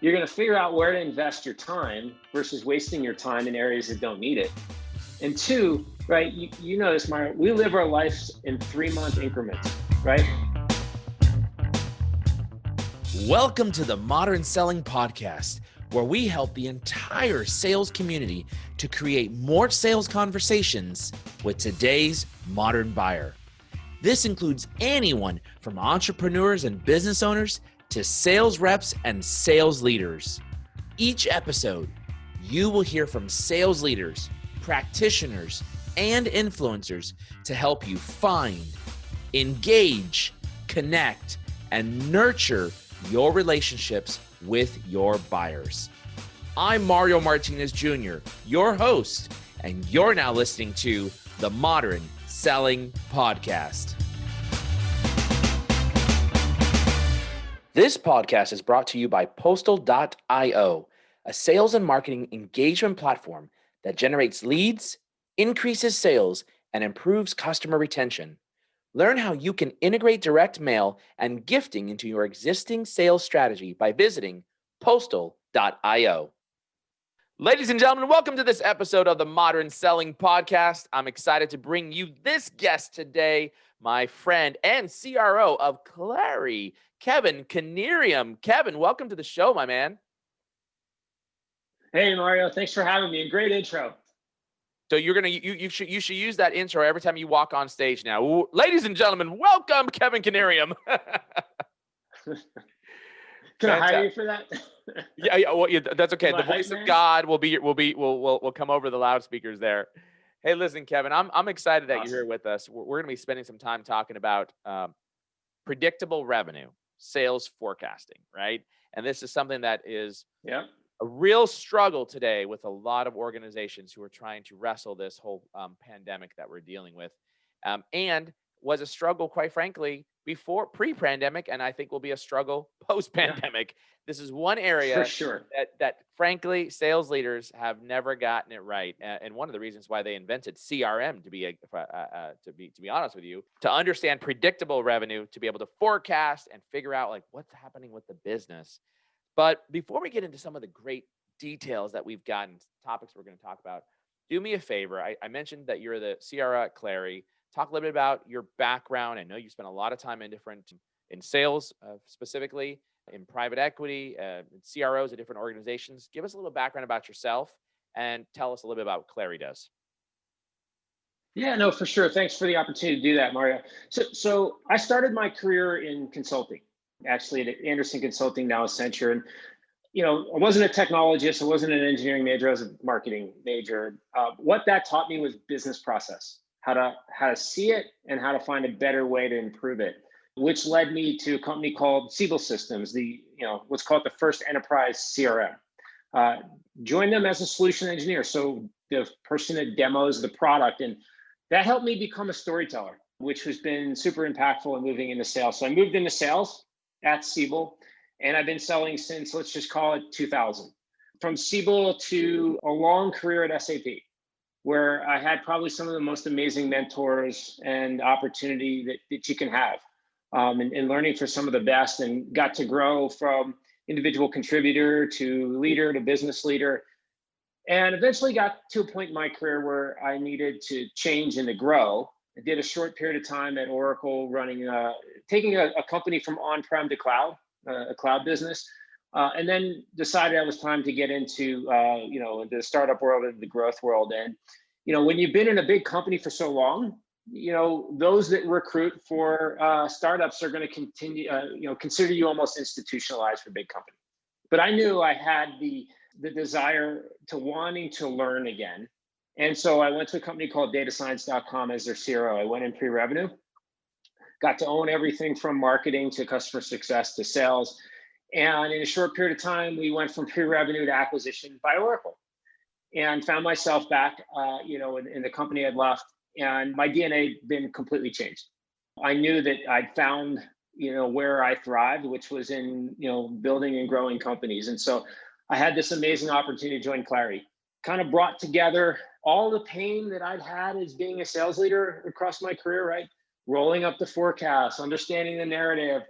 You're going to figure out where to invest your time versus wasting your time in areas that don't need it. And two, right, you know this, Mario, we live our lives in 3-month increments, right? Welcome to the Modern Selling Podcast, where we help the entire sales community to create more sales conversations with today's modern buyer. This includes anyone from entrepreneurs and business owners to sales reps and sales leaders. Each episode, you will hear from sales leaders, practitioners, and influencers to help you find, engage, connect, and nurture your relationships with your buyers. I'm Mario Martinez Jr., your host, and you're now listening to the Modern Selling Podcast. This podcast is brought to you by Postal.io, a sales and marketing engagement platform that generates leads, increases sales, and improves customer retention. Learn how you can integrate direct mail and gifting into your existing sales strategy by visiting Postal.io. Ladies and gentlemen, welcome to this episode of the Modern Selling Podcast. I'm excited to bring you this guest today, my friend and CRO of Clari, Kevin Knieriem. Kevin, welcome to the show, my man. Hey, Mario, thanks for having me. Great intro. So you should use that intro every time you walk on stage now. Ladies and gentlemen, welcome Kevin Knieriem. Can I hire you for that? Yeah, that's okay. The voice of God will come over the loudspeakers there. Hey, listen, Kevin, I'm excited that you're here with us. We're going to be spending some time talking about predictable revenue, sales forecasting, right? And this is something that is a real struggle today with a lot of organizations who are trying to wrestle this whole pandemic that we're dealing with, and was a struggle, quite frankly, before pre-pandemic, and I think will be a struggle post-pandemic. This is one area for sure that frankly sales leaders have never gotten it right, and one of the reasons why they invented CRM to be honest with you, to understand predictable revenue, to be able to forecast and figure out like what's happening with the business. But before we get into some of the great details that we've gotten, topics we're going to talk about, do me a favor. I mentioned that you're the CRO at Clari. Talk a little bit about your background. I know you spent a lot of time in sales, specifically in private equity, in CROs at different organizations. Give us a little background about yourself and tell us a little bit about what Clari does. Yeah, no, for sure. Thanks for the opportunity to do that, Mario. So I started my career in consulting, actually at Anderson Consulting, now Accenture. And, I wasn't a technologist. I wasn't an engineering major. I was a marketing major. What that taught me was business process, how to see it and how to find a better way to improve it, which led me to a company called Siebel Systems, what's called the first enterprise CRM. Joined them as a solution engineer. So the person that demos the product, and that helped me become a storyteller, which has been super impactful in moving into sales. So I moved into sales at Siebel, and I've been selling since, let's just call it 2000. From Siebel to a long career at SAP, where I had probably some of the most amazing mentors and opportunity that you can have, and learning for some of the best, and got to grow from individual contributor to leader to business leader, and eventually got to a point in my career where I needed to change and to grow. I did a short period of time at Oracle taking a company from on-prem to cloud, a cloud business, and then decided it was time to get into, the startup world and the growth world. And, when you've been in a big company for so long, those that recruit for startups are going to continue, consider you almost institutionalized for big company. But I knew I had the desire to wanting to learn again. And so I went to a company called datascience.com as their CRO. I went in pre-revenue, got to own everything from marketing to customer success to sales. And in a short period of time, we went from pre-revenue to acquisition by Oracle, and found myself back, in the company I'd left, and my DNA had been completely changed. I knew that I'd found, where I thrived, which was in, building and growing companies. And so I had this amazing opportunity to join Clari. Kind of brought together all the pain that I'd had as being a sales leader across my career, right? Rolling up the forecast, understanding the narrative,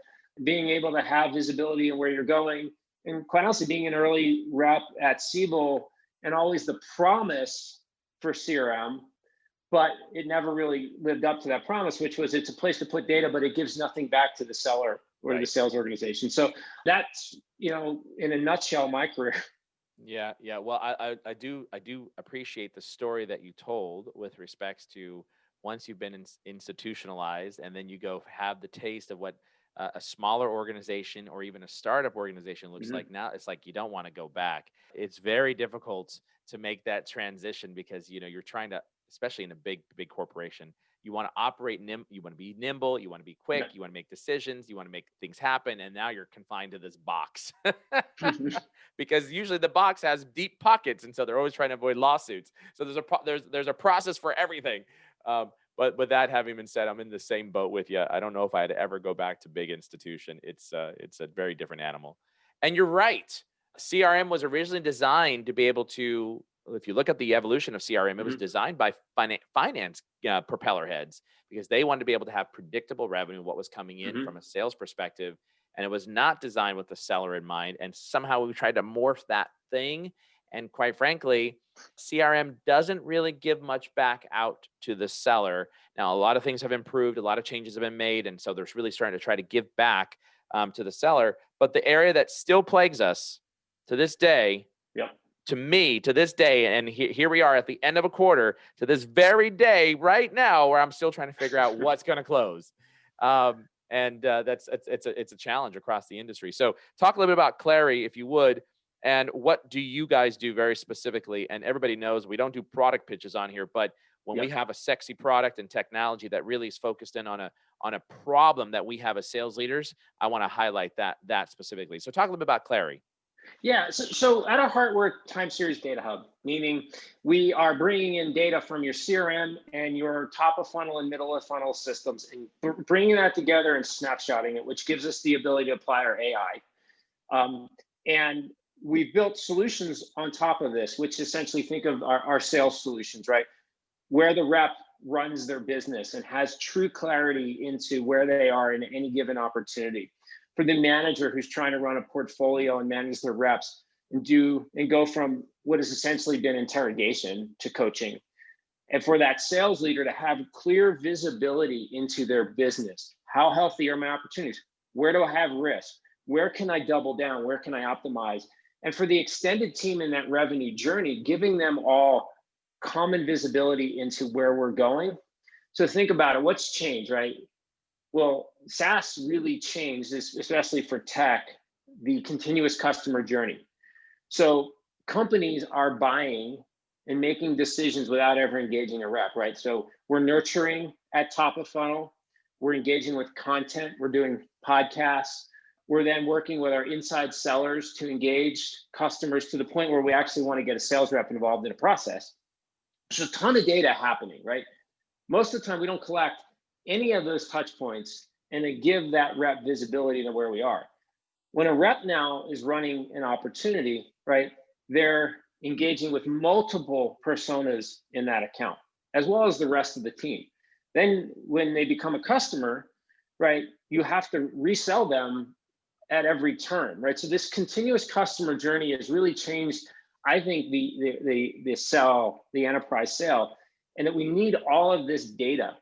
being able to have visibility in where you're going, and quite honestly, being an early rep at Siebel and always the promise for CRM, but it never really lived up to that promise, which was it's a place to put data, but it gives nothing back to the seller or the sales organization. So that's, in a nutshell, my career. Yeah, yeah. Well, I do appreciate the story that you told with respects to once you've been institutionalized, and then you go have the taste of what a smaller organization or even a startup organization looks like. Now it's like you don't want to go back. It's very difficult to make that transition because you're trying to, especially in a big corporation, you want to operate you want to be nimble, you want to be quick, you want to make decisions, you want to make things happen, and now you're confined to this box. Because usually the box has deep pockets, and so they're always trying to avoid lawsuits. So there's a process for everything. But with that having been said, I'm in the same boat with you. I don't know if I'd ever go back to big institution. It's a very different animal. And you're right. CRM was originally designed to be able to, if you look at the evolution of CRM, it was designed by finance propeller heads because they wanted to be able to have predictable revenue, what was coming in from a sales perspective. And it was not designed with the seller in mind. And somehow we tried to morph that thing. And quite frankly, CRM doesn't really give much back out to the seller. Now, a lot of things have improved. A lot of changes have been made. And so there's really starting to try to give back to the seller. But the area that still plagues us to this day, to me, to this day, and here we are at the end of a quarter, to this very day right now, where I'm still trying to figure out what's going to close. And it's a challenge across the industry. So talk a little bit about Clari, if you would, and what do you guys do very specifically? And everybody knows we don't do product pitches on here, but when we have a sexy product and technology that really is focused in on a problem that we have as sales leaders, I want to highlight that specifically. So talk a little bit about Clari. Yeah, so at our heart, we're a time series data hub, meaning we are bringing in data from your CRM and your top of funnel and middle of funnel systems and bringing that together and snapshotting it, which gives us the ability to apply our AI. And we've built solutions on top of this, which essentially think of our sales solutions, right? Where the rep runs their business and has true clarity into where they are in any given opportunity. For the manager who's trying to run a portfolio and manage their reps and go from what has essentially been interrogation to coaching. And for that sales leader to have clear visibility into their business. How healthy are my opportunities? Where do I have risk? Where can I double down? Where can I optimize? And for the extended team in that revenue journey, giving them all common visibility into where we're going. So think about it, what's changed, right? Well, SaaS really changed, especially for tech, the continuous customer journey. So companies are buying and making decisions without ever engaging a rep, right? So we're nurturing at top of funnel. We're engaging with content. We're doing podcasts. We're then working with our inside sellers to engage customers to the point where we actually want to get a sales rep involved in a process. There's a ton of data happening, right? Most of the time, we don't collect any of those touch points and then give that rep visibility to where we are. When a rep now is running an opportunity, right, they're engaging with multiple personas in that account, as well as the rest of the team. Then when they become a customer, right, you have to resell them at every turn, right? So this continuous customer journey has really changed, I think, the enterprise sale, and that we need all of this data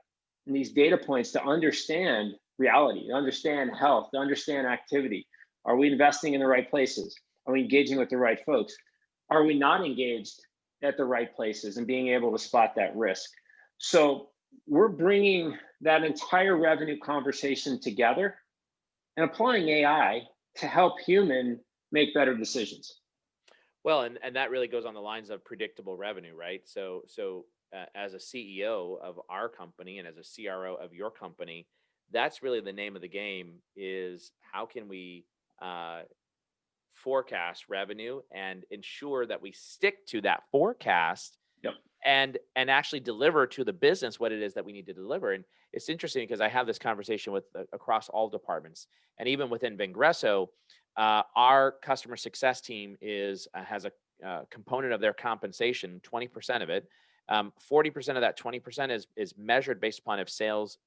and these data points to understand reality, to understand health, to understand activity. Are we investing in the right places? Are we engaging with the right folks? Are we not engaged at the right places and being able to spot that risk? So we're bringing that entire revenue conversation together and applying AI to help human make better decisions. Well, and that really goes on the lines of predictable revenue, right? So as a CEO of our company and as a CRO of your company, that's really the name of the game, is how can we forecast revenue and ensure that we stick to that forecast. Yep. And actually deliver to the business what it is that we need to deliver. And it's interesting because I have this conversation with across all departments, and even within Vengreso, our customer success team has a component of their compensation, 20% of it. 40% of that 20% is measured based upon if sales.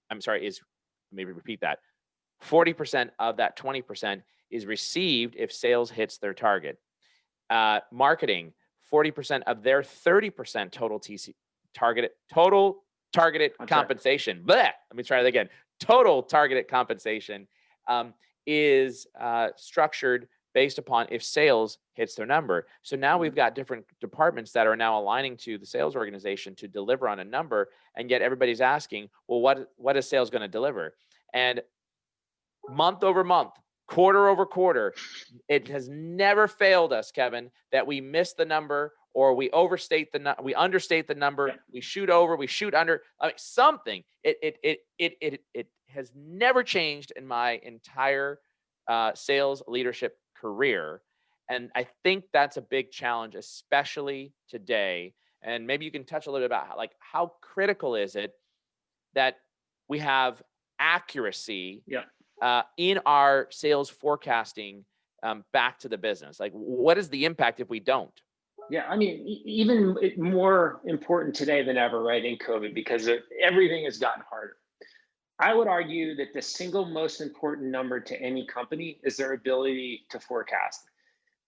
Maybe repeat that. 40% of that 20% is received if sales hits their target. Marketing, 40% of their 30% total targeted compensation. Bleh, let me try that again. Total targeted compensation is structured based upon if sales hits their number. So now we've got different departments that are now aligning to the sales organization to deliver on a number, and yet everybody's asking, well, what is sales going to deliver? And month over month, quarter over quarter, it has never failed us, Kevin, that we miss the number or we understate the number, we shoot over, we shoot under. I mean, something. It has never changed in my entire sales leadership career, and I think that's a big challenge, especially today. And maybe you can touch a little bit about how critical is it that we have accuracy in our sales forecasting back to the business. Like, what is the impact if we don't? Yeah, I mean, even more important today than ever, right, in COVID, because everything has gotten harder. I would argue that the single most important number to any company is their ability to forecast.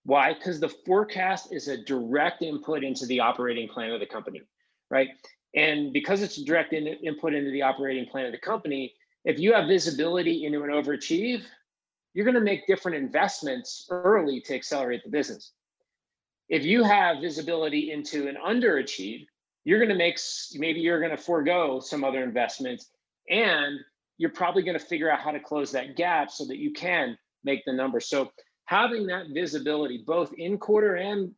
Why? Because the forecast is a direct input into the operating plan of the company, right? And because it's a direct input into the operating plan of the company, if you have visibility into an overachieve, you're going to make different investments early to accelerate the business. If you have visibility into an underachieve, maybe you're going to forego some other investments, and you're probably going to figure out how to close that gap so that you can make the number. So having that visibility, both in quarter and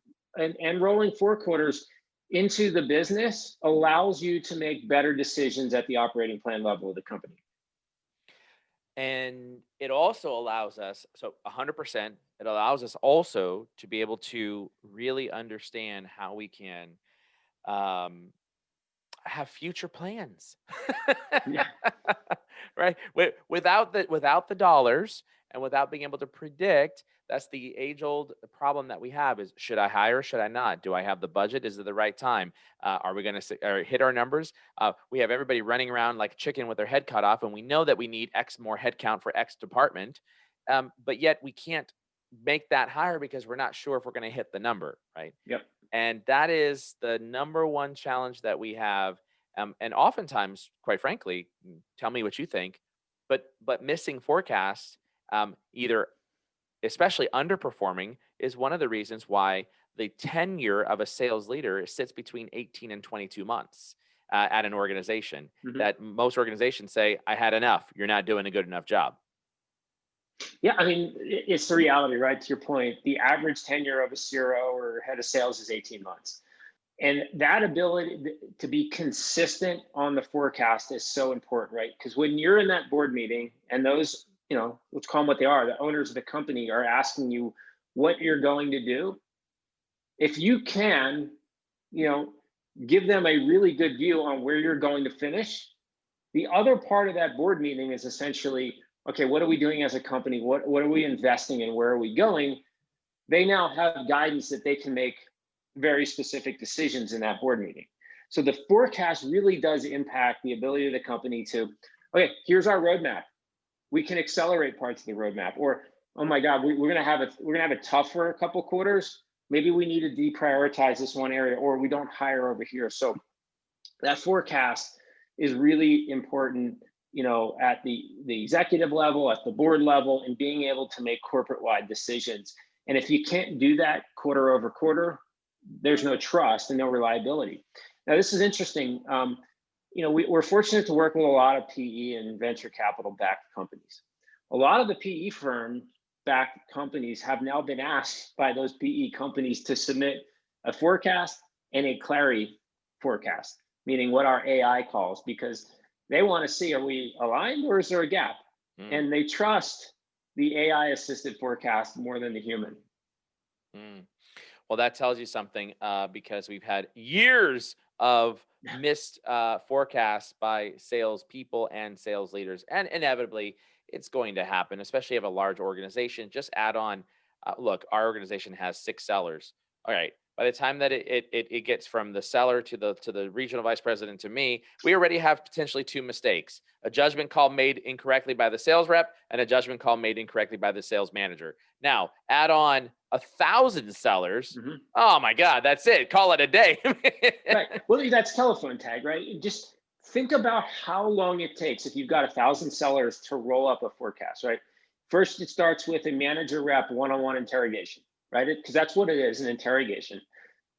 rolling 4 quarters into the business, allows you to make better decisions at the operating plan level of the company. And it also allows us, so 100%, it allows us also to be able to really understand how we can have future plans, right? Without the dollars and without being able to predict, that's the age-old problem that we have is, should I hire? Should I not? Do I have the budget? Is it the right time? Are we going to hit our numbers? We have everybody running around like a chicken with their head cut off, and we know that we need X more headcount for X department, but yet we can't make that hire because we're not sure if we're going to hit the number, right? Yep. And that is the number one challenge that we have. And oftentimes, quite frankly, tell me what you think, but missing forecasts, either especially underperforming, is one of the reasons why the tenure of a sales leader sits between 18 and 22 months at an organization. That most organizations say, I had enough. You're not doing a good enough job. Yeah, I mean, it's the reality, right? To your point, the average tenure of a CRO or head of sales is 18 months. And that ability to be consistent on the forecast is so important, right? Because when you're in that board meeting and those, let's call them what they are, the owners of the company are asking you what you're going to do, if you can, give them a really good view on where you're going to finish, the other part of that board meeting is essentially, okay, what are we doing as a company? What are we investing in? Where are we going? They now have guidance that they can make very specific decisions in that board meeting. So the forecast really does impact the ability of the company to, okay, here's our roadmap. We can accelerate parts of the roadmap. Or, oh my God, we're gonna have it tough for a couple quarters. Maybe we need to deprioritize this one area, or we don't hire over here. So that forecast is really important, at the executive level, at the board level, and being able to make corporate-wide decisions. And if you can't do that quarter over quarter, there's no trust and no reliability. Now, this is interesting. We're fortunate to work with a lot of PE and venture capital-backed companies. A lot of the PE firm-backed companies have now been asked by those PE companies to submit a forecast and a Clari forecast, meaning what our AI calls, because they want to see, are we aligned or is there a gap? And they trust the AI-assisted forecast more than the human. Well, that tells you something, because we've had years of missed forecasts by sales people and sales leaders, and inevitably it's going to happen, especially if you have a large organization. Just add on, look, our organization has 6 sellers. All right, by the time that it gets from the seller to the regional vice president to me, we already have potentially 2 mistakes: a judgment call made incorrectly by the sales rep and a judgment call made incorrectly by the sales manager. Now, add on 1,000 sellers. Oh my God, that's it. Call it a day. Right. Well, that's telephone tag, right? Just think about how long it takes if you've got 1,000 sellers to roll up a forecast, right? First, it starts with a manager rep one-on-one interrogation, right? Because that's what it is, an interrogation.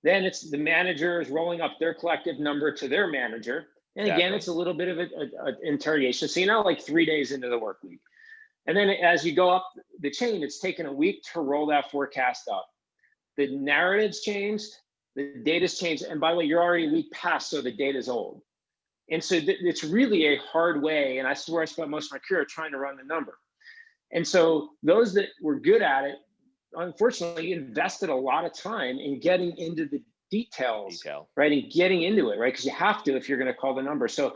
Then it's the managers rolling up their collective number to their manager. And again, it's a little bit of an interrogation. So you're now like 3 days into the work week. And then as you go up the chain, it's taken a week to roll that forecast up. The narrative's changed, the data's changed. And by the way, you're already a week past, so the data's old. And so it's really a hard way. And that's where I spent most of my career trying to run the number. And so those that were good at it, unfortunately, invested a lot of time in getting into the details, right? And getting into it, right? Because you have to if you're going to call the number. So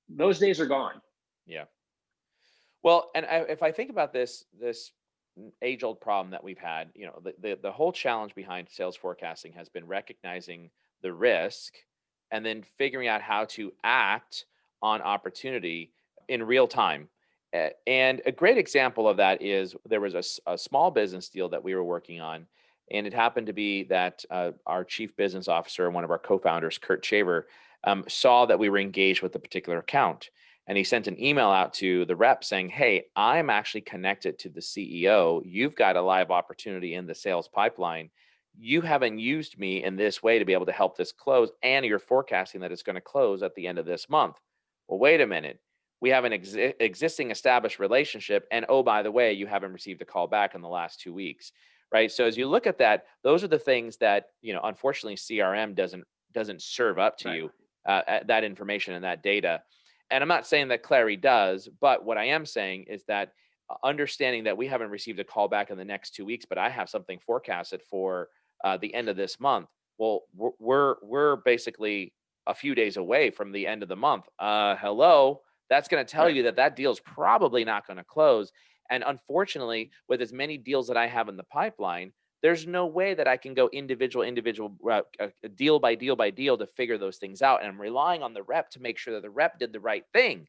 those days are gone. Yeah. Well, and if I think about this age-old problem that we've had, the whole challenge behind sales forecasting has been recognizing the risk and then figuring out how to act on opportunity in real time. And a great example of that is there was a small business deal that we were working on, and it happened to be that our chief business officer and one of our co-founders, Kurt Shaver, saw that we were engaged with a particular account. And he sent an email out to the rep saying, hey, I'm actually connected to the CEO. You've got a live opportunity in the sales pipeline. You haven't used me in this way to be able to help this close, and you're forecasting that it's going to close at the end of this month. Well, wait a minute. We have an existing established relationship. And oh, by the way, you haven't received a call back in the last 2 weeks, right? So as you look at that, those are the things that, unfortunately, CRM doesn't serve up to you, that information and that data. And I'm not saying that Clari does, but what I am saying is that understanding that we haven't received a call back in the next 2 weeks, but I have something forecasted for the end of this month. Well, we're basically a few days away from the end of the month. Hello. That's going to tell you that deal is probably not going to close. And unfortunately, with as many deals that I have in the pipeline, there's no way that I can go individual deal by deal to figure those things out. And I'm relying on the rep to make sure that the rep did the right thing.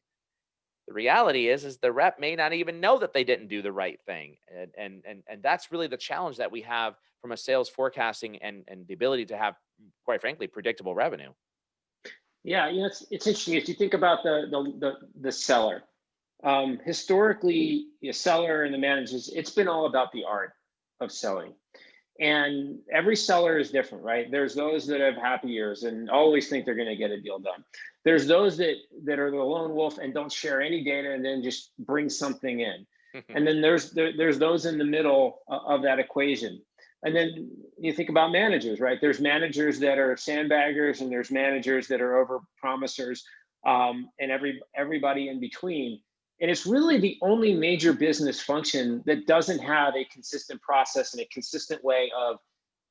The reality is the rep may not even know that they didn't do the right thing. And that's really the challenge that we have from a sales forecasting and the ability to have, quite frankly, predictable revenue. Yeah, it's interesting if you think about the seller. Historically, the seller and the managers, it's been all about the art of selling. And every seller is different, right? There's those that have happy years and always think they're going to get a deal done. There's those that are the lone wolf and don't share any data and then just bring something in. And then there's those in the middle of that equation. And then you think about managers, right? There's managers that are sandbaggers and there's managers that are over promisers, and everybody in between. And it's really the only major business function that doesn't have a consistent process and a consistent way of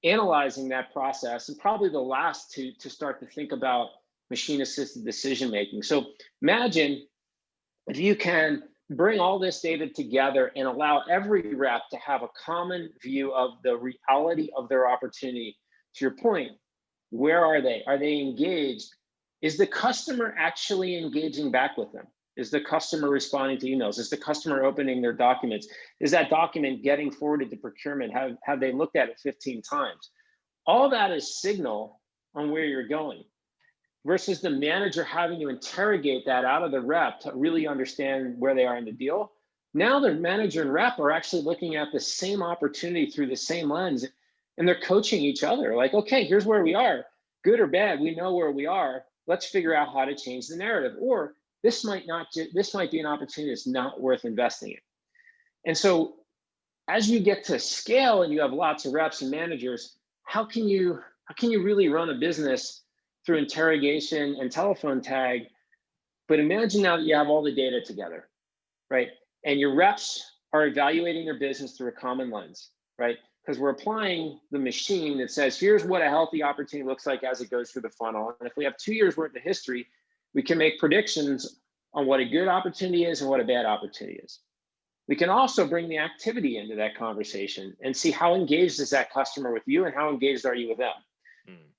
analyzing that process, and probably the last to start to think about machine-assisted decision-making. So imagine if you can bring all this data together and allow every rep to have a common view of the reality of their opportunity. To your point, where are they? Are they engaged? Is the customer actually engaging back with them? Is the customer responding to emails? Is the customer opening their documents? Is that document getting forwarded to procurement? Have they looked at it 15 times? All that is signal on where you're going, versus the manager having to interrogate that out of the rep to really understand where they are in the deal. Now the manager and rep are actually looking at the same opportunity through the same lens, and they're coaching each other. Like, okay, here's where we are, good or bad, we know where we are. Let's figure out how to change the narrative. Or this might be an opportunity that's not worth investing in. And so as you get to scale and you have lots of reps and managers, how can you really run a business through interrogation and telephone tag? But imagine now that you have all the data together, right? And your reps are evaluating their business through a common lens, right? Because we're applying the machine that says, here's what a healthy opportunity looks like as it goes through the funnel. And if we have 2 years worth of history, we can make predictions on what a good opportunity is and what a bad opportunity is. We can also bring the activity into that conversation and see how engaged is that customer with you and how engaged are you with them.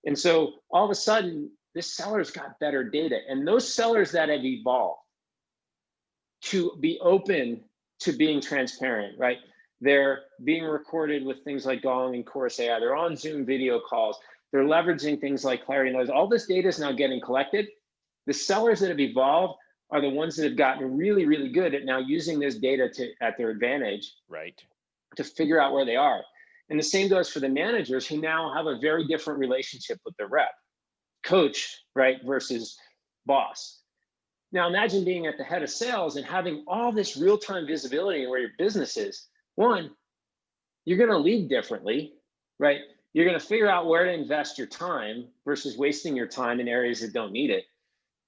And so all of a sudden, this seller's got better data. And those sellers that have evolved to be open to being transparent, right? They're being recorded with things like Gong and Chorus AI. They're on Zoom video calls. They're leveraging things like Clari and others. All this data is now getting collected. The sellers that have evolved are the ones that have gotten really, really good at now using this data at their advantage, Right. to figure out where they are. And the same goes for the managers who now have a very different relationship with their rep, coach, right, versus boss. Now imagine being at the head of sales and having all this real-time visibility in where your business is. One, you're going to lead differently, right? You're going to figure out where to invest your time versus wasting your time in areas that don't need it.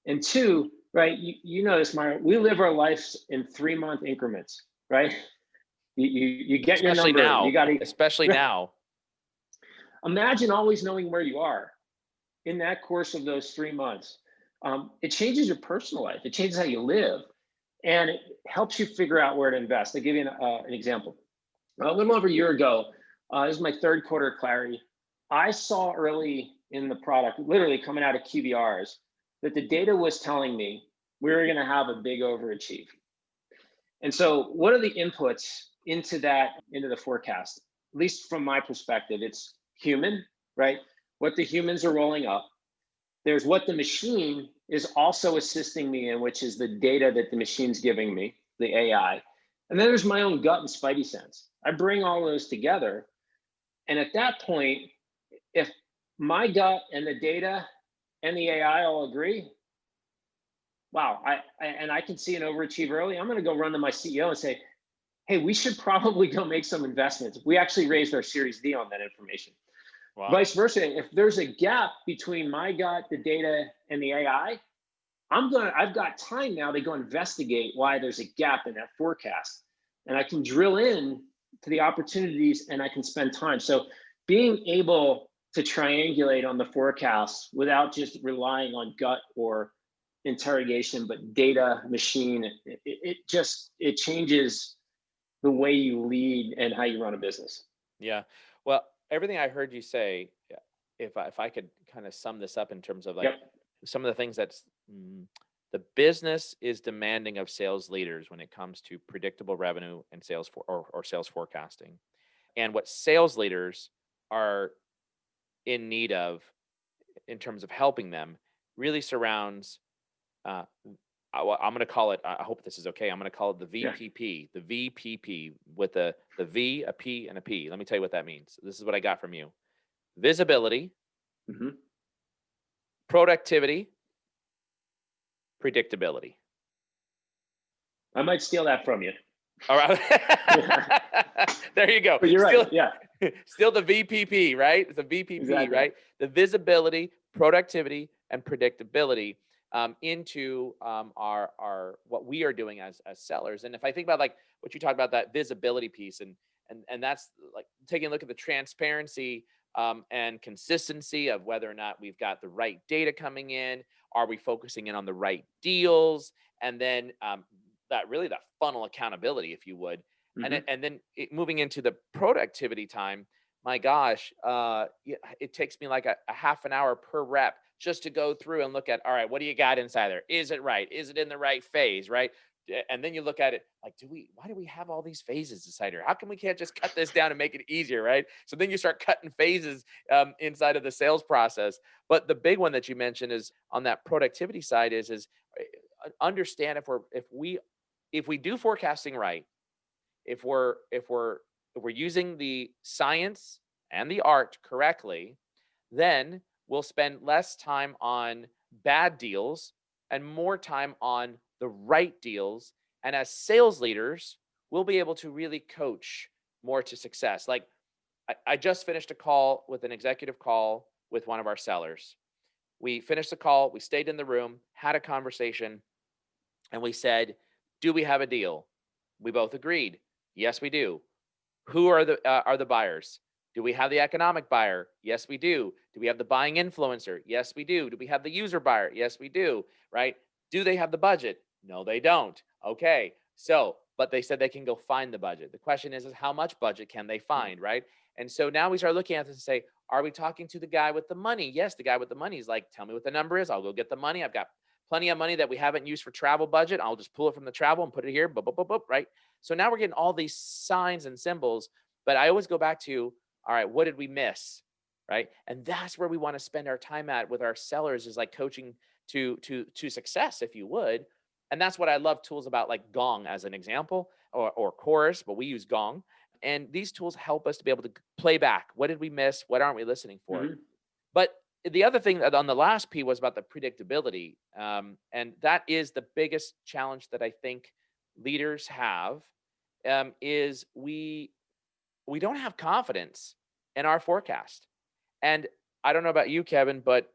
And two, right, you know this, Myra, we live our lives in 3-month increments, right? You get your Especially number. now. You got to, especially now. Imagine always knowing where you are in that course of those 3 months. It changes your personal life. It changes how you live, and it helps you figure out where to invest. I'll give you an example. A little over a year ago, this is my third quarter at Clari. I saw early in the product, literally coming out of QBRs, that the data was telling me we were going to have a big overachieve. And so what are the inputs into the forecast? At least from my perspective, it's human, right? What the humans are rolling up. There's what the machine is also assisting me in, which is the data that the machine's giving me, the AI. And then there's my own gut and spidey sense. I bring all those together. And at that point, if my gut and the data and the AI all agree, wow, I can see an overachieve early, I'm going to go run to my CEO and say, hey, we should probably go make some investments. We actually raised our Series D on that information. Wow. Vice versa, if there's a gap between my gut, the data, and the AI, I've got time now to go investigate why there's a gap in that forecast. And I can drill in to the opportunities and I can spend time. So being able to triangulate on the forecast without just relying on gut or interrogation, but data, machine, it changes the way you lead and how you run a business. Yeah. Well, everything I heard you say, if I could kind of sum this up in terms of like some of the things that's the business is demanding of sales leaders when it comes to predictable revenue and sales or sales forecasting, and what sales leaders are in need of in terms of helping them really surrounds. I'm going to call it, I hope this is okay, I'm going to call it the VPP, the VPP with the V, a P, and a P. Let me tell you what that means. This is what I got from you. Visibility, productivity, predictability. I might steal that from you. All right. There you go. But you're right, yeah. Still the VPP, right? The VPP, exactly. Right? The visibility, productivity, and predictability into our what we are doing as sellers. And if I think about like what you talked about, that visibility piece, and that's like taking a look at the transparency and consistency of whether or not we've got the right data coming in, are we focusing in on the right deals, and then that really that funnel accountability, if you would, and then moving into the productivity time. My gosh, it takes me like a half an hour per rep just to go through and look at, all right, what do you got inside there? Is it right? Is it in the right phase, right? And then you look at it like, why do we have all these phases inside here? How come we can't just cut this down and make it easier, right? So then you start cutting phases inside of the sales process. But the big one that you mentioned is on that productivity side is understand if we do forecasting right, if we're using the science and the art correctly, then we'll spend less time on bad deals and more time on the right deals. And as sales leaders, we'll be able to really coach more to success. Like I just finished a call with an executive call with one of our sellers. We finished the call, we stayed in the room, had a conversation, and we said, do we have a deal? We both agreed. Yes, we do. Who are the buyers? Do we have the economic buyer? Yes, we do. Do we have the buying influencer? Yes, we do. Do we have the user buyer? Yes, we do. Right? Do they have the budget? No, they don't. Okay. So, but they said they can go find the budget. The question is how much budget can they find? Right? And so now we start looking at this and say, Are we talking to the guy with the money? Yes, the guy with the money is like, tell me what the number is. I'll go get the money. I've got plenty of money that we haven't used for travel budget. I'll just pull it from the travel and put it here. Boop, boop, boop, boop, right? So now we're getting all these signs and symbols, but I always go back to, all right, what did we miss? Right? And that's where we want to spend our time at with our sellers, is like coaching to success, if you would. And that's what I love tools about, like Gong as an example, or Chorus, but we use Gong. And these tools help us to be able to play back. What did we miss? What aren't we listening for? Mm-hmm. But the other thing on the last P was about the predictability. And that is the biggest challenge that I think leaders have, is we don't have confidence in our forecast. And I don't know about you, Kevin, but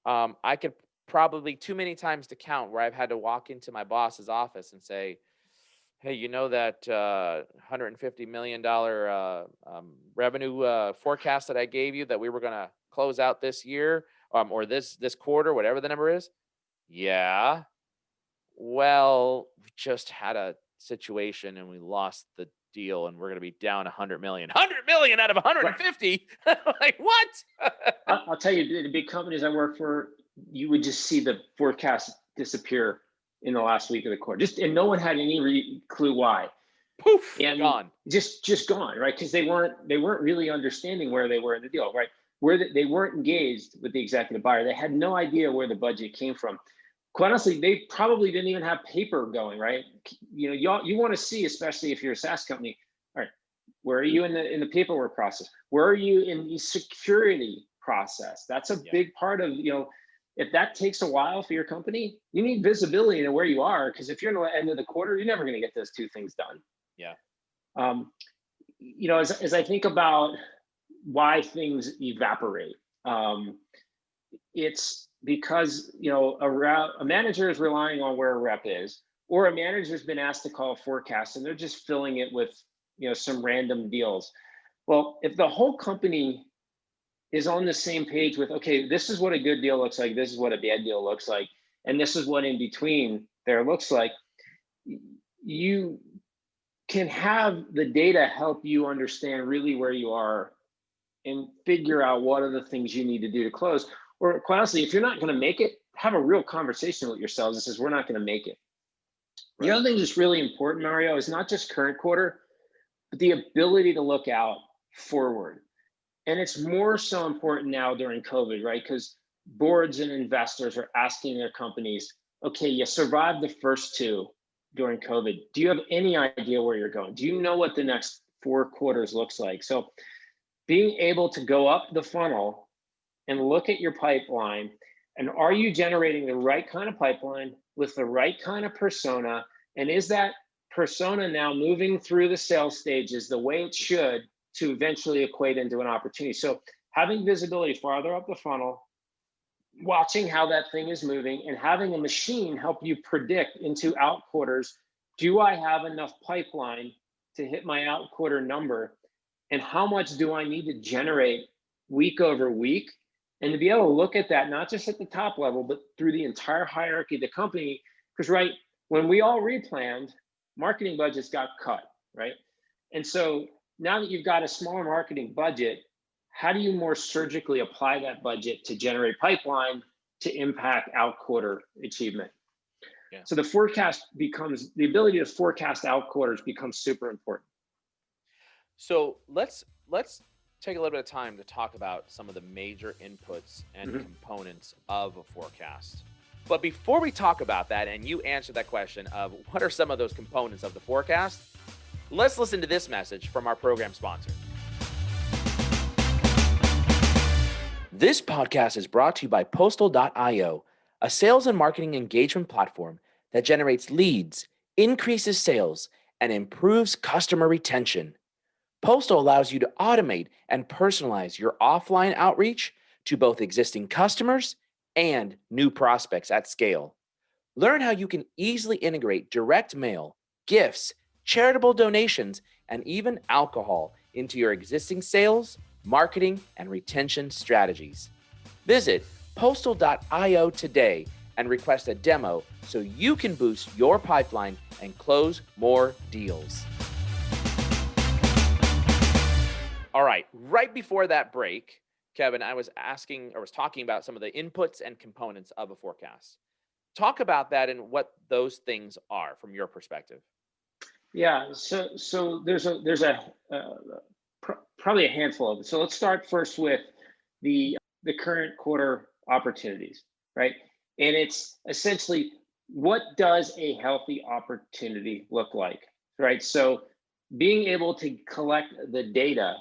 I could probably too many times to count where I've had to walk into my boss's office and say, hey, you know that $150 million revenue forecast that I gave you that we were going to close out this year, or this quarter, whatever the number is? Yeah. Well, we just had a situation and we lost the deal and we're going to be down 100 million out of 150. Right. Like, what? I'll tell you, the big companies I work for, you would just see the forecast disappear in the last week of the quarter, and no one had any clue why. Poof, and gone. Just gone, right? Because they weren't really understanding where they were in the deal, right? They weren't engaged with the executive buyer. They had no idea where the budget came from. Quite honestly, they probably didn't even have paper going, right? You know, you want to see, especially if you're a SaaS company, all right, where are you in the paperwork process? Where are you in the security process? That's a big part of, if that takes a while for your company, you need visibility into where you are, because if you're in the end of the quarter, you're never going to get those two things done. Yeah. As I think about why things evaporate, it's because a manager is relying on where a rep is, or a manager's been asked to call a forecast and they're just filling it with some random deals. Well, if the whole company is on the same page with, okay, this is what a good deal looks like, this is what a bad deal looks like, and this is what in between there looks like, you can have the data help you understand really where you are and figure out what are the things you need to do to close. Or quite honestly, if you're not going to make it, have a real conversation with yourselves that says, we're not going to make it. Right. The other thing that's really important, Mario, is not just current quarter, but the ability to look out forward. And it's more so important now during COVID, right? Because boards and investors are asking their companies, okay, you survived the first two during COVID. Do you have any idea where you're going? Do you know what the next 4 quarters looks like? So being able to go up the funnel and look at your pipeline, and are you generating the right kind of pipeline with the right kind of persona? And is that persona now moving through the sales stages the way it should to eventually equate into an opportunity? So having visibility farther up the funnel, watching how that thing is moving, and having a machine help you predict into out quarters, do I have enough pipeline to hit my out quarter number? And how much do I need to generate week over week? And to be able to look at that, not just at the top level, but through the entire hierarchy of the company. Because right, when we all replanned, marketing budgets got cut, right? And so now that you've got a smaller marketing budget, how do you more surgically apply that budget to generate pipeline to impact out quarter achievement? Yeah. So the ability to forecast out quarters becomes super important. So let's take a little bit of time to talk about some of the major inputs and components of a forecast. But before we talk about that, and you answer that question of what are some of those components of the forecast, let's listen to this message from our program sponsor. This podcast is brought to you by Postal.io, a sales and marketing engagement platform that generates leads, increases sales, and improves customer retention. Postal allows you to automate and personalize your offline outreach to both existing customers and new prospects at scale. Learn how you can easily integrate direct mail, gifts, charitable donations, and even alcohol into your existing sales, marketing, and retention strategies. Visit Postal.io today and request a demo so you can boost your pipeline and close more deals. All right before that break, Kevin, I was talking about some of the inputs and components of a forecast. Talk about that and what those things are from your perspective. Yeah, so there's probably a handful of it. So let's start first with the current quarter opportunities, right? And it's essentially, what does a healthy opportunity look like, right? So being able to collect the data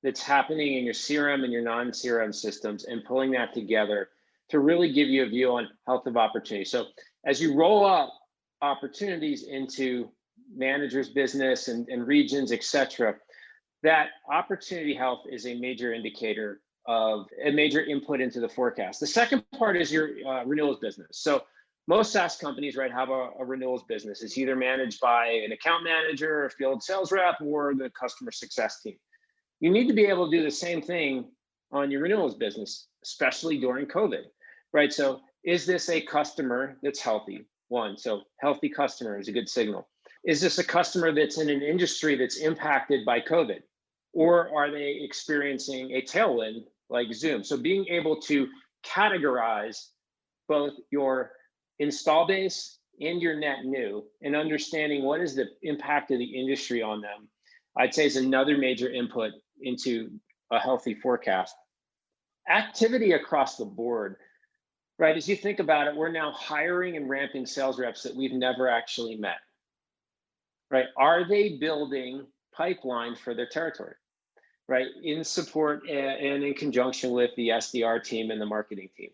that's happening in your CRM and your non-CRM systems and pulling that together to really give you a view on health of opportunity. So as you roll up opportunities into managers' business and regions, et cetera, that opportunity health is a major indicator of a major input into the forecast. The second part is your renewals business. So most SaaS companies, right, have a renewals business. It's either managed by an account manager, a field sales rep, or the customer success team. You need to be able to do the same thing on your renewals business, especially during COVID, right? So is this a customer that's healthy? One, so healthy customer is a good signal. Is this a customer that's in an industry that's impacted by COVID? Or are they experiencing a tailwind like Zoom? So being able to categorize both your install base and your net new and understanding what is the impact of the industry on them, I'd say is another major input into a healthy forecast. Activity across the board, right? As you think about it, we're now hiring and ramping sales reps that we've never actually met, right? Are they building pipeline for their territory, right? In support and in conjunction with the SDR team and the marketing team.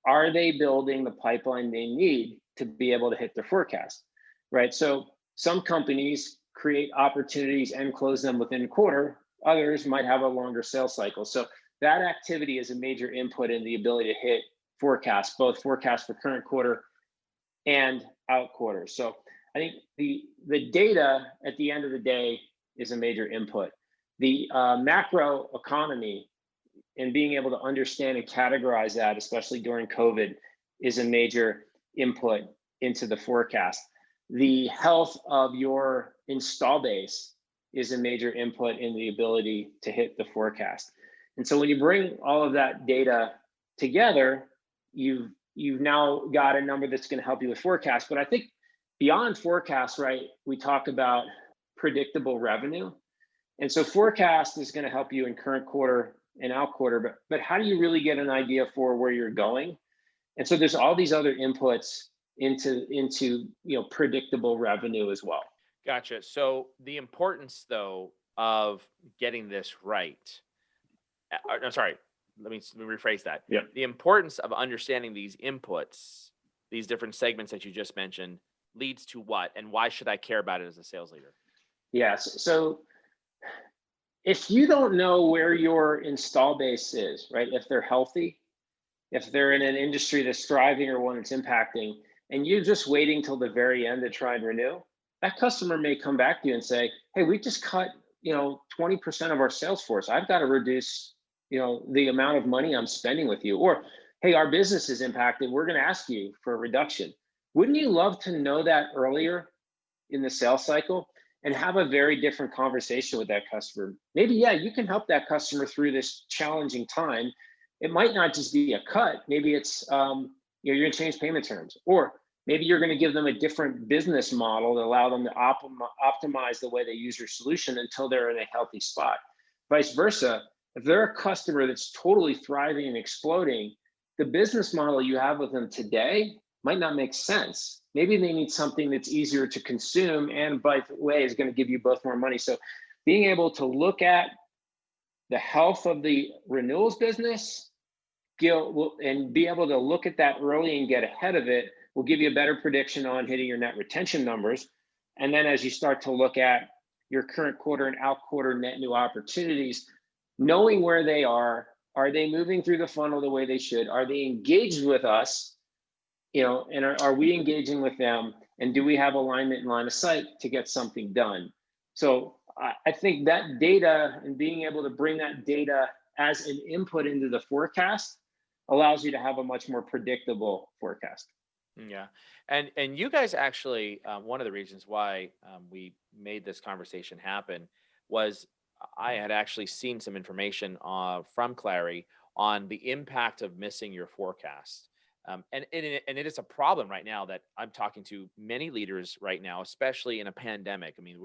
Are they building the pipeline they need to be able to hit their forecast, right? So some companies create opportunities and close them within a quarter. Others might have a longer sales cycle. So that activity is a major input in the ability to hit forecasts, both forecasts for current quarter and out quarters. So I think the data at the end of the day is a major input. The macro economy and being able to understand and categorize that, especially during COVID, is a major input into the forecast. The health of your install base is a major input in the ability to hit the forecast. And so when you bring all of that data together, you've now got a number that's going to help you with forecast. But I think beyond forecast, right, we talk about predictable revenue. And so forecast is going to help you in current quarter and out quarter, but how do you really get an idea for where you're going? And so there's all these other inputs into predictable revenue as well. Gotcha. So the importance, though, of getting this right. I'm sorry. Let me rephrase that. Yeah. The importance of understanding these inputs, these different segments that you just mentioned, leads to what, and why should I care about it as a sales leader? Yes. So if you don't know where your install base is, right? If they're healthy, if they're in an industry that's thriving or one that's impacting, and you're just waiting till the very end to try and renew, that customer may come back to you and say, hey, we just cut 20% of our sales force. I've got to reduce the amount of money I'm spending with you. Or, hey, our business is impacted. We're going to ask you for a reduction. Wouldn't you love to know that earlier in the sales cycle and have a very different conversation with that customer? Maybe, yeah, you can help that customer through this challenging time. It might not just be a cut. Maybe it's, you're going to change payment terms, or maybe you're going to give them a different business model to allow them to optimize the way they use your solution until they're in a healthy spot. Vice versa, if they're a customer that's totally thriving and exploding, the business model you have with them today might not make sense. Maybe they need something that's easier to consume and, by the way, is going to give you both more money. So being able to look at the health of the renewals business and be able to look at that early and get ahead of it will give you a better prediction on hitting your net retention numbers. And then as you start to look at your current quarter and out quarter net new opportunities, knowing where they are they moving through the funnel the way they should? Are they engaged with us? And are we engaging with them? And do we have alignment and line of sight to get something done? So I think that data and being able to bring that data as an input into the forecast allows you to have a much more predictable forecast. Yeah. And you guys actually, one of the reasons why we made this conversation happen was I had actually seen some information from Clari on the impact of missing your forecast. And it is a problem right now that I'm talking to many leaders right now, especially in a pandemic. I mean,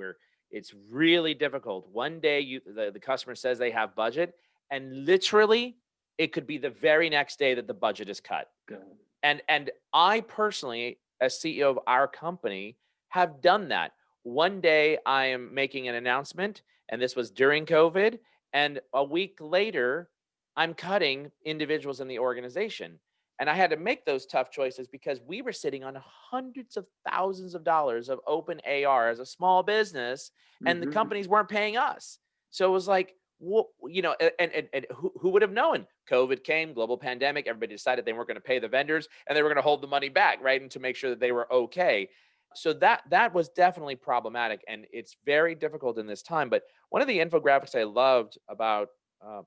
it's really difficult. One day the customer says they have budget, and literally it could be the very next day that the budget is cut. Good. And I personally, as CEO of our company, have done that. One day I am making an announcement, and this was during COVID, and a week later I'm cutting individuals in the organization. And I had to make those tough choices because we were sitting on hundreds of thousands of dollars of open AR as a small business, and the companies weren't paying us. So it was like, well, and who would have known? COVID came, global pandemic, everybody decided they weren't going to pay the vendors and they were going to hold the money back, right? And to make sure that they were okay. So that was definitely problematic, and it's very difficult in this time. But one of the infographics I loved about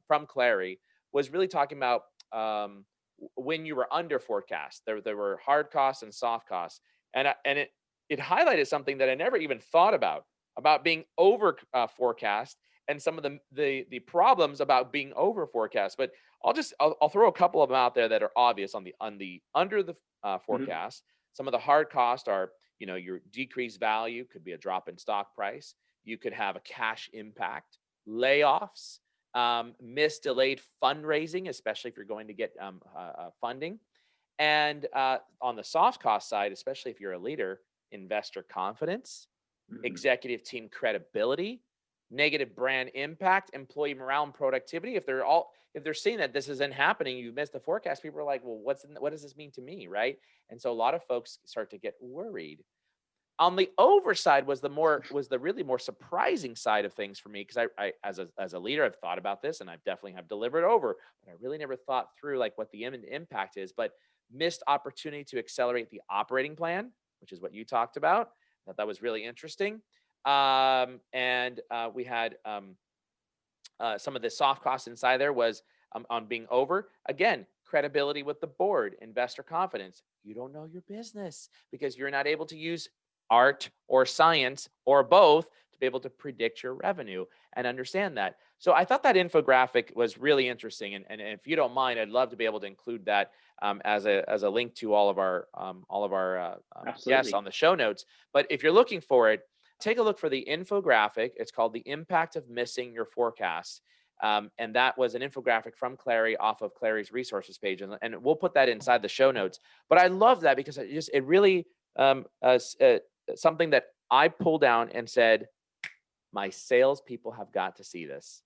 from Clari was really talking about when you were under forecast. There were hard costs and soft costs, and it highlighted something that I never even thought about being over forecast, and some of the problems about being over forecast. But I'll throw a couple of them out there that are obvious on the under the forecast. Some of the hard costs are, your decreased value could be a drop in stock price. You could have a cash impact, layoffs, missed delayed fundraising, especially if you're going to get funding. And on the soft cost side, especially if you're a leader, investor confidence, executive team credibility, negative brand impact, employee morale and productivity. If they're seeing that this isn't happening, you missed the forecast, people are like, well, what does this mean to me, right? And so a lot of folks start to get worried. On the overside was the really more surprising side of things for me, because I as a leader, I've thought about this and I definitely have delivered over, but I really never thought through like what the impact is. But missed opportunity to accelerate the operating plan, which is what you talked about. I thought that was really interesting. And we had some of the soft costs inside there was on being over. Again, credibility with the board, investor confidence. You don't know your business because you're not able to use art or science or both to be able to predict your revenue and understand that. So I thought that infographic was really interesting. And if you don't mind, I'd love to be able to include that as a link to all of our guests on the show notes. But if you're looking for it, take a look for the infographic. It's called The Impact of Missing Your Forecast. And that was an infographic from Clari off of Clari's resources page. And we'll put that inside the show notes. But I love that because it really something that I pulled down and said, my salespeople have got to see this,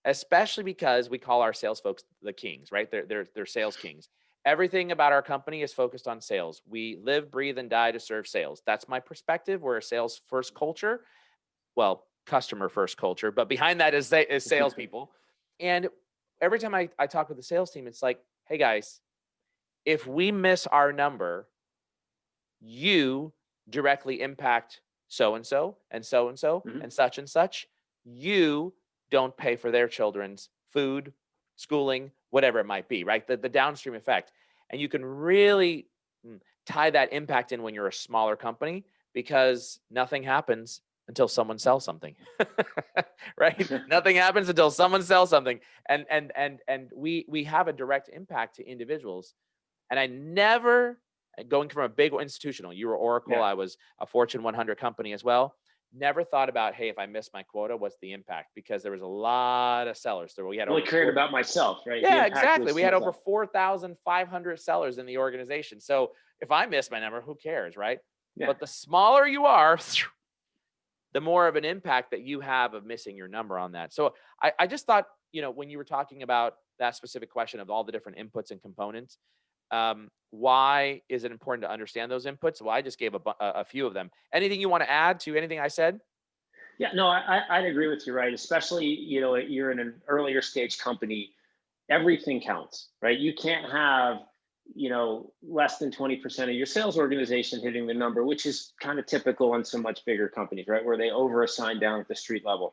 especially because we call our sales folks the kings, right? They're sales kings. Everything about our company is focused on sales. We live, breathe, and die to serve sales. That's my perspective. We're a sales first culture. Well, customer first culture, but behind that is salespeople. And every time I talk with the sales team, it's like, hey guys, if we miss our number, you directly impact so-and-so and so-and-so and such. You don't pay for their children's food, schooling, whatever it might be, right? The downstream effect. And you can really tie that impact in when you're a smaller company, because nothing happens until someone sells something, right? Nothing happens until someone sells something. And we have a direct impact to individuals. And I never, going from a big institutional, you were Oracle, I was a Fortune 100 company as well, never thought about, hey, if I miss my quota, what's the impact? Because there was a lot of sellers. We had only cared about myself, right? Yeah, exactly. We had over 4,500 sellers in the organization. So if I miss my number, who cares, right? Yeah. But the smaller you are, the more of an impact that you have of missing your number on that. So I just thought, when you were talking about that specific question of all the different inputs and components, why is it important to understand those inputs? Well, I just gave a few of them. Anything you want to add to anything I said? Yeah, no, I'd agree with you, right? Especially, you're in an earlier stage company, everything counts, right? You can't have, less than 20% of your sales organization hitting the number, which is kind of typical in some much bigger companies, right? Where they over-assign down at the street level.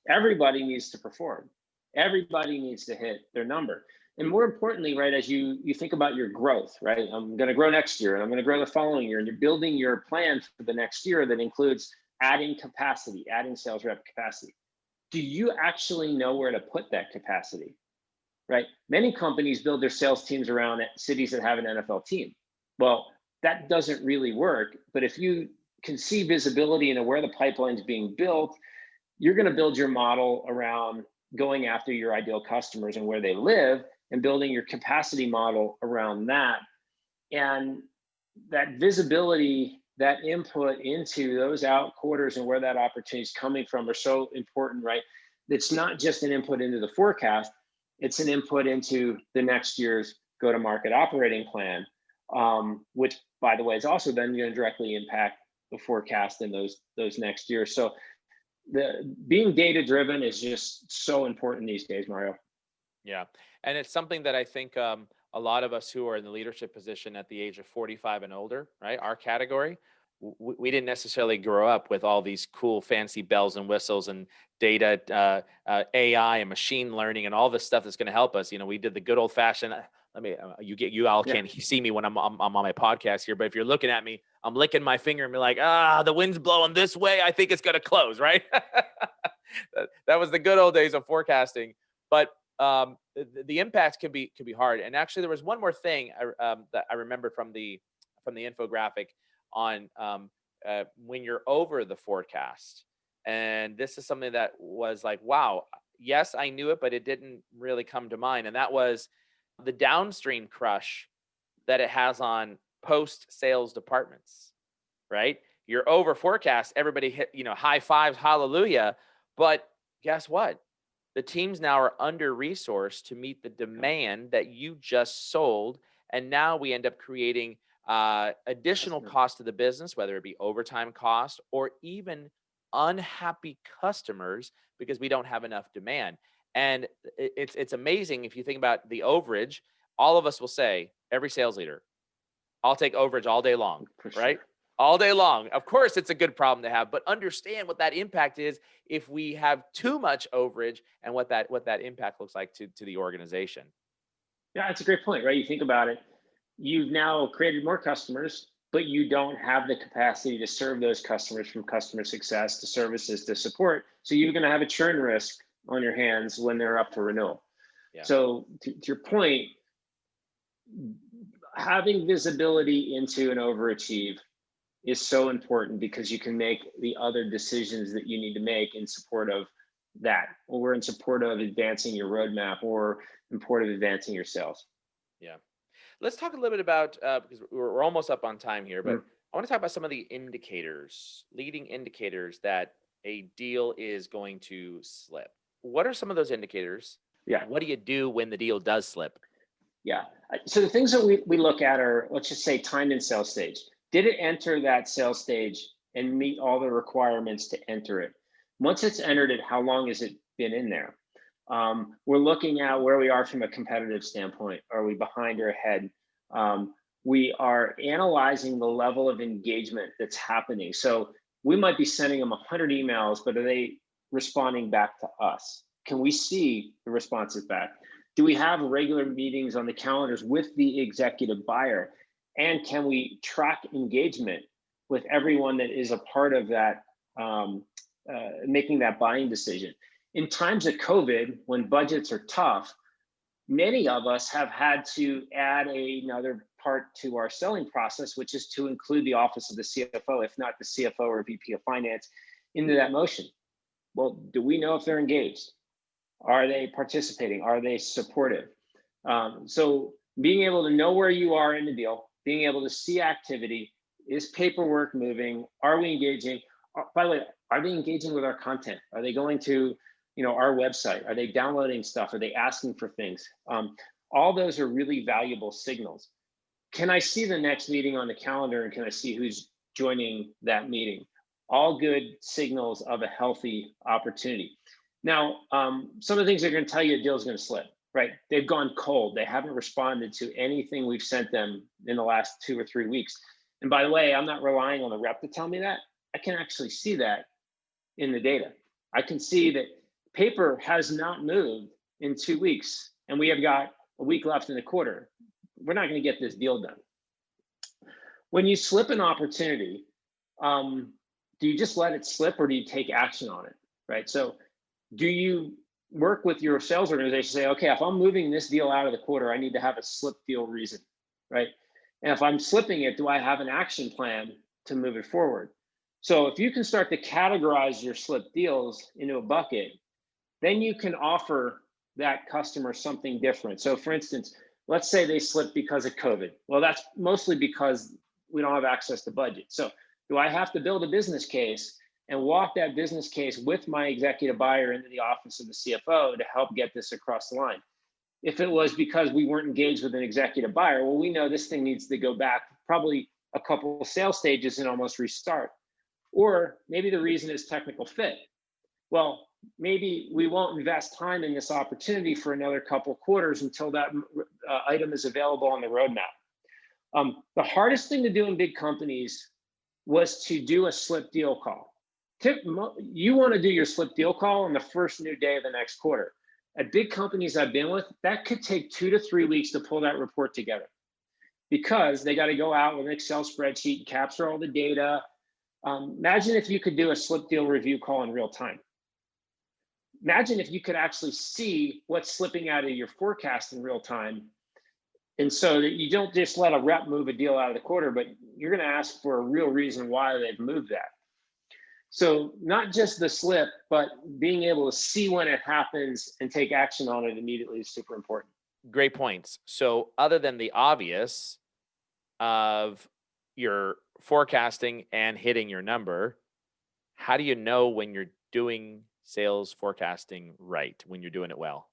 Everybody needs to perform. Everybody needs to hit their number. And more importantly, right, as you think about your growth, right? I'm going to grow next year and I'm going to grow the following year, and you're building your plan for the next year that includes adding capacity, adding sales rep capacity. Do you actually know where to put that capacity, right? Many companies build their sales teams around cities that have an NFL team. Well, that doesn't really work. But if you can see visibility into where the pipeline is being built, you're going to build your model around going after your ideal customers and where they live, and building your capacity model around that. And that visibility, that input into those out quarters and where that opportunity is coming from are so important, right? It's not just an input into the forecast, it's an input into the next year's go-to-market operating plan, which, by the way, is also then going to directly impact the forecast in those next years. So the being data-driven is just so important these days, Mario. Yeah. And it's something that I think a lot of us who are in the leadership position at the age of 45 and older, right? Our category, we didn't necessarily grow up with all these cool, fancy bells and whistles and data, AI and machine learning and all this stuff that's going to help us. We did the good old fashioned. You all can't see me when I'm on my podcast here, but if you're looking at me, I'm licking my finger and be like, the wind's blowing this way. I think it's going to close, right? That was the good old days of forecasting. But the impacts can be hard. And actually, there was one more thing that I remembered from the infographic on when you're over the forecast. And this is something that was like, wow, yes, I knew it, but it didn't really come to mind. And that was the downstream crush that it has on post-sales departments, right? You're over forecast, everybody hit, high fives, hallelujah. But guess what? The teams now are under-resourced to meet the demand that you just sold. And now we end up creating additional cost to the business, whether it be overtime cost or even unhappy customers because we don't have enough demand. And it's amazing if you think about the overage. All of us will say, every sales leader, I'll take overage all day long, right? All day long. Of course, it's a good problem to have, but understand what that impact is if we have too much overage and what that impact looks like to the organization. Yeah, that's a great point, right? You think about it. You've now created more customers, but you don't have the capacity to serve those customers, from customer success to services to support. So you're going to have a churn risk on your hands when they're up for renewal. Yeah. So to your point, having visibility into an overachieve is so important, because you can make the other decisions that you need to make in support of that, or in support of advancing your roadmap, or in support of advancing your sales. Yeah. Let's talk a little bit about, because we're almost up on time here, but I want to talk about some of the indicators, leading indicators that a deal is going to slip. What are some of those indicators? Yeah. What do you do when the deal does slip? Yeah. So the things that we look at are, let's just say, time in sales stage. Did it enter that sales stage and meet all the requirements to enter it? Once it's entered it, how long has it been in there? We're looking at where we are from a competitive standpoint. Are we behind or ahead? We are analyzing the level of engagement that's happening. So we might be sending them 100 emails, but are they responding back to us? Can we see the responses back? Do we have regular meetings on the calendars with the executive buyer? And can we track engagement with everyone that is a part of that, making that buying decision? In times of COVID, when budgets are tough, many of us have had to add another part to our selling process, which is to include the office of the CFO, if not the CFO or VP of finance, into that motion. Well, do we know if they're engaged? Are they participating? Are they supportive? So being able to know where you are in the deal, being able to see activity, is paperwork moving? Are we engaging? By the way, are they engaging with our content? Are they going to our website? Are they downloading stuff? Are they asking for things? All those are really valuable signals. Can I see the next meeting on the calendar, and can I see who's joining that meeting? All good signals of a healthy opportunity. Now, some of the things they're going to tell you a deal is going to slip, right? They've gone cold. They haven't responded to anything we've sent them in the last 2 or 3 weeks. And by the way, I'm not relying on the rep to tell me that. I can actually see that in the data. I can see that paper has not moved in 2 weeks, and we have got a week left in the quarter. We're not going to get this deal done. When you slip an opportunity, do you just let it slip, or do you take action on it, right? So do you work with your sales organization, say, okay, if I'm moving this deal out of the quarter, I need to have a slip deal reason, right? And if I'm slipping it, do I have an action plan to move it forward? So if you can start to categorize your slip deals into a bucket, then you can offer that customer something different. So for instance, let's say they slipped because of COVID. Well, that's mostly because we don't have access to budget. So do I have to build a business case and walk that business case with my executive buyer into the office of the CFO to help get this across the line? If it was because we weren't engaged with an executive buyer, well, we know this thing needs to go back probably a couple of sales stages and almost restart. Or maybe the reason is technical fit. Well, maybe we won't invest time in this opportunity for another couple of quarters until that item is available on the roadmap. The hardest thing to do in big companies was to do a slip deal call. You want to do your slip deal call on the first new day of the next quarter. At big companies I've been with, that could take 2 to 3 weeks to pull that report together because they got to go out with an Excel spreadsheet and capture all the data. Imagine if you could do a slip deal review call in real time. Imagine if you could actually see what's slipping out of your forecast in real time. And so that you don't just let a rep move a deal out of the quarter, but you're going to ask for a real reason why they've moved that. So not just the slip, but being able to see when it happens and take action on it immediately is super important. Great points. So other than the obvious of your forecasting and hitting your number, how do you know when you're doing sales forecasting right, when you're doing it well?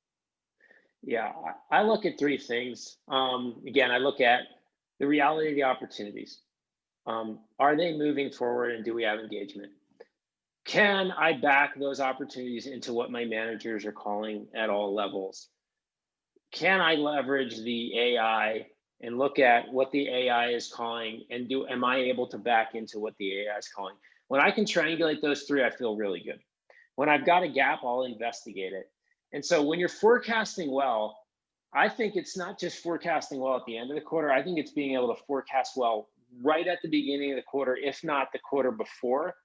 Yeah, I look at 3 things. Again, I look at the reality of the opportunities. Are they moving forward and do we have engagement? Can I back those opportunities into what my managers are calling at all levels? Can I leverage the AI and look at what the AI is calling and am I able to back into what the AI is calling? When I can triangulate those 3, I feel really good. When I've got a gap, I'll investigate it. And so when you're forecasting well, I think it's not just forecasting well at the end of the quarter. I think it's being able to forecast well right at the beginning of the quarter, if not the quarter before,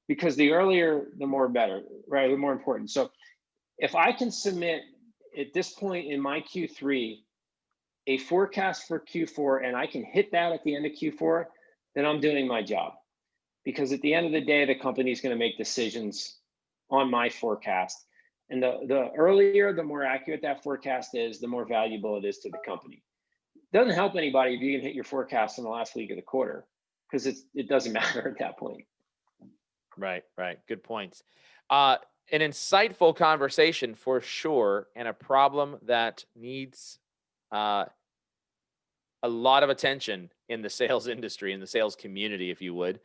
because the earlier, the more better, right? The more important. So if I can submit at this point in my Q3 a forecast for Q4 and I can hit that at the end of Q4, then I'm doing my job. Because at the end of the day, the company is going to make decisions on my forecast. And the earlier, the more accurate that forecast is, the more valuable it is to the company. It doesn't help anybody if you can hit your forecast in the last week of the quarter, because it doesn't matter at that point. Right. Good points. An insightful conversation for sure, and a problem that needs a lot of attention in the sales industry, in the sales community, if you would.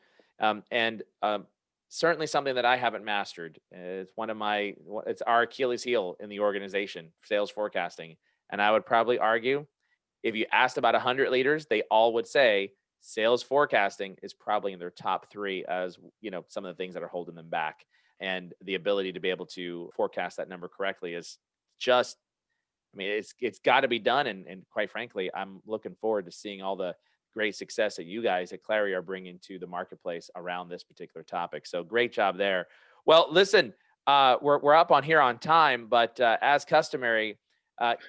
Certainly something that I haven't mastered. It's our Achilles heel in the organization, sales forecasting. And I would probably argue, if you asked about 100 leaders, they all would say sales forecasting is probably in their top 3 as, some of the things that are holding them back. And the ability to be able to forecast that number correctly is just, it's got to be done. And quite frankly, I'm looking forward to seeing all the great success that you guys at Clari are bringing to the marketplace around this particular topic. So great job there. Well, listen, we're up on here on time, but as customary,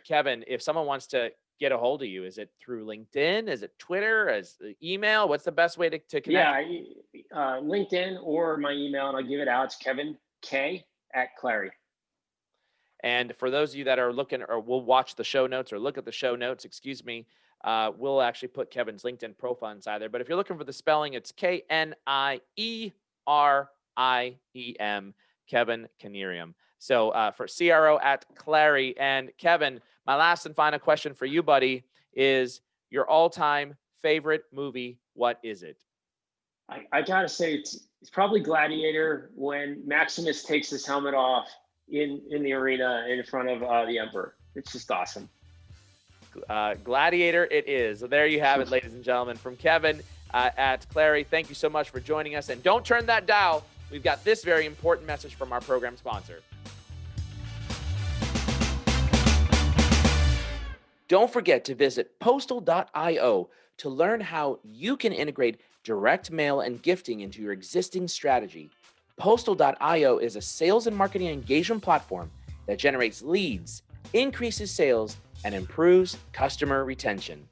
Kevin, if someone wants to get a hold of you, is it through LinkedIn? Is it Twitter? Is it email? What's the best way to connect? Yeah, LinkedIn or my email, and I'll give it out. It's Kevin K @Clari. And for those of you that are looking or will watch the show notes or look at the show notes, we'll actually put Kevin's LinkedIn profile inside there. But if you're looking for the spelling, it's Knieriem, Kevin Knieriem. So for CRO at Clari. And Kevin, my last and final question for you, buddy, is your all-time favorite movie. What is it? I gotta say it's probably Gladiator, when Maximus takes his helmet off in the arena in front of the Emperor. It's just awesome. Gladiator it is. So there you have it, ladies and gentlemen, from Kevin at Clari. Thank you so much for joining us. And don't turn that dial. We've got this very important message from our program sponsor. Don't forget to visit postal.io to learn how you can integrate direct mail and gifting into your existing strategy. Postal.io is a sales and marketing engagement platform that generates leads, increases sales, and improves customer retention.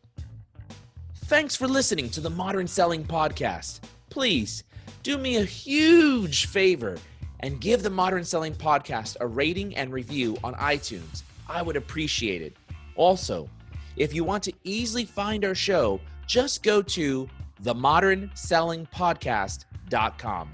Thanks for listening to the Modern Selling Podcast. Please do me a huge favor and give the Modern Selling Podcast a rating and review on iTunes. I would appreciate it. Also, if you want to easily find our show, just go to themodernsellingpodcast.com.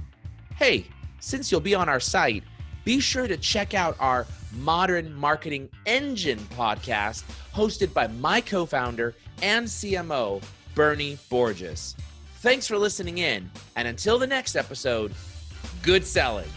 Hey, since you'll be on our site, be sure to check out our Modern Marketing Engine podcast hosted by my co-founder and CMO, Bernie Borges. Thanks for listening in, and until the next episode, good selling.